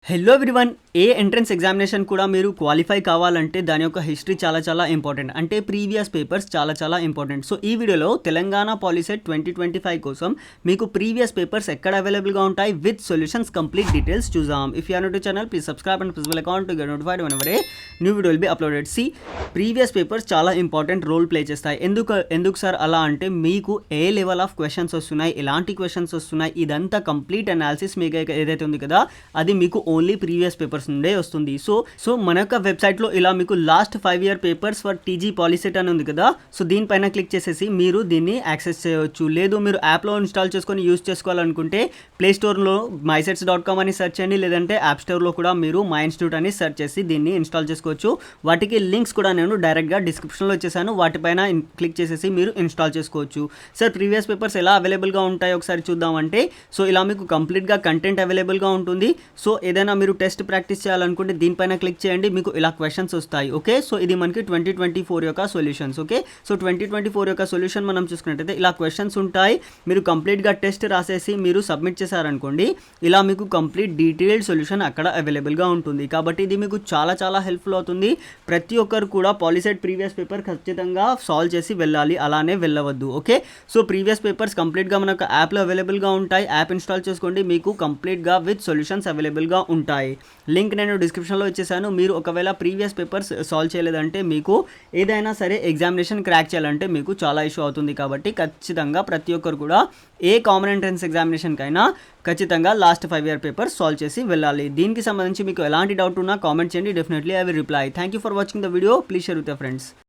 Hello everyone. ఏ entrance examination కూడా మీరు క్వాలిఫై కావాలంటే దాని యొక్క హిస్టరీ చాలా ఇంపార్టెంట్. అంటే ప్రీవియస్ పేపర్స్ చాలా ఇంపార్టెంట్. సో ఈ వీడియోలో తెలంగాణ పాలిసెట్ 2025 కోసం మీకు ప్రీవియస్ పేపర్స్ ఎక్కడ అవైలబుల్గా ఉంటాయి విత్ సొల్యూషన్స్ కంప్లీట్ డీటెయిల్స్ చూద్దాం. If you are new to channel please subscribe and press bell icon to get notified whenever a new video will be uploaded. సి previous papers చాలా important role play చేస్తాయి. ఎందుకు sir అలా అంటే మీకు ఏ level of questions వస్తున్నాయి, ఎలాంటి questions వస్తున్నాయి, ఇదంతా కంప్లీట్ అనాలిసిస్ మీకు ఏదైతే ఉంది కదా అది మీకు ఓన్లీ ప్రీవియస్ పేపర్స్ నుండే వస్తుంది. సో మన యొక్క వెబ్సైట్లో ఇలా మీకు last 5 year papers for TG POLYCET అని ఉంది కదా. సో దీనిపైన క్లిక్ చేసేసి మీరు దీన్ని యాక్సెస్ చేయవచ్చు. లేదు మీరు యాప్లో ఇన్స్టాల్ చేసుకొని యూజ్ చేసుకోవాలనుకుంటే ప్లేస్టోర్లో mySets.com అని సెర్చ్ చేయండి, లేదంటే యాప్ స్టోర్లో కూడా మీరు మై ఇన్స్టిట్యూట్ అని సెర్చ్ చేసి దీన్ని ఇన్స్టాల్ చేసుకోవచ్చు. వాటికి లింక్స్ కూడా నేను డైరెక్ట్గా డిస్క్రిప్షన్లో వచ్చేసాను, వాటిపైన క్లిక్ చేసేసి మీరు ఇన్స్టాల్ చేసుకోవచ్చు. సార్ ప్రీవియస్ పేపర్స్ ఎలా అవైలబుల్గా ఉంటాయో ఒకసారి చూద్దామంటే సో ఇలా మీకు కంప్లీట్గా కంటెంట్ అవైలబుల్గా ఉంటుంది. సో ఏదైనా మీరు టెస్ట్ ప్రాక్టీస్ చేయాలనుకుంటే దీనిపైన క్లిక్ చేయండి, మీకు ఇలా క్వశ్చన్స్ వస్తాయి. ఓకే, సో ఇది మనకి 2024 యొక్క సొల్యూషన్స్. ఓకే, సో 2024 యొక్క సొల్యూషన్ మనం చూసుకున్నట్టయితే ఇలా క్వశ్చన్స్ ఉంటాయి. మీరు కంప్లీట్గా టెస్ట్ రాసేసి మీరు సబ్మిట్ చేశారనుకోండి, ఇలా మీకు కంప్లీట్ డీటెయిల్డ్ సొల్యూషన్ అక్కడ అవైలబుల్గా ఉంటుంది. కాబట్టి ఇది మీకు చాలా హెల్ప్ఫుల్ అవుతుంది. ప్రతి ఒక్కరు కూడా పాలిసెట్ ప్రీవియస్ పేపర్ ఖచ్చితంగా సాల్వ్ చేసి వెళ్ళాలి, అలానే వెళ్ళవద్దు. ఓకే, సో ప్రీవియస్ పేపర్స్ కంప్లీట్గా మనకు యాప్లో అవైలబుల్గా ఉంటాయి. యాప్ ఇన్స్టాల్ చేసుకోండి, మీకు కంప్లీట్గా విత్ సొల్యూషన్స్ అవైలబుల్గా ఉంటాయి. లింక్ నేను డిస్క్రిప్షన్లో ఇచ్చేసాను. మీరు ఒకవేళ ప్రీవియస్ పేపర్స్ సాల్వ్ చేయలేదంటే మీకు ఏదైనా సరే ఎగ్జామినేషన్ క్రాక్ చేయాలంటే మీకు చాలా ఇష్యూ అవుతుంది. కాబట్టి ఖచ్చితంగా ప్రతి ఒక్కరు కూడా ఏ కామన్ ఎంట్రన్స్ ఎగ్జామినేషన్కైనా ఖచ్చితంగా లాస్ట్ 5 year పేపర్స్ సాల్వ్ చేసి వెళ్ళాలి. దీనికి సంబంధించి మీకు ఎలాంటి డౌట్ ఉన్నా కామెంట్ చేయండి, definitely I will reply. Thank you for watching the video. Please share with your friends.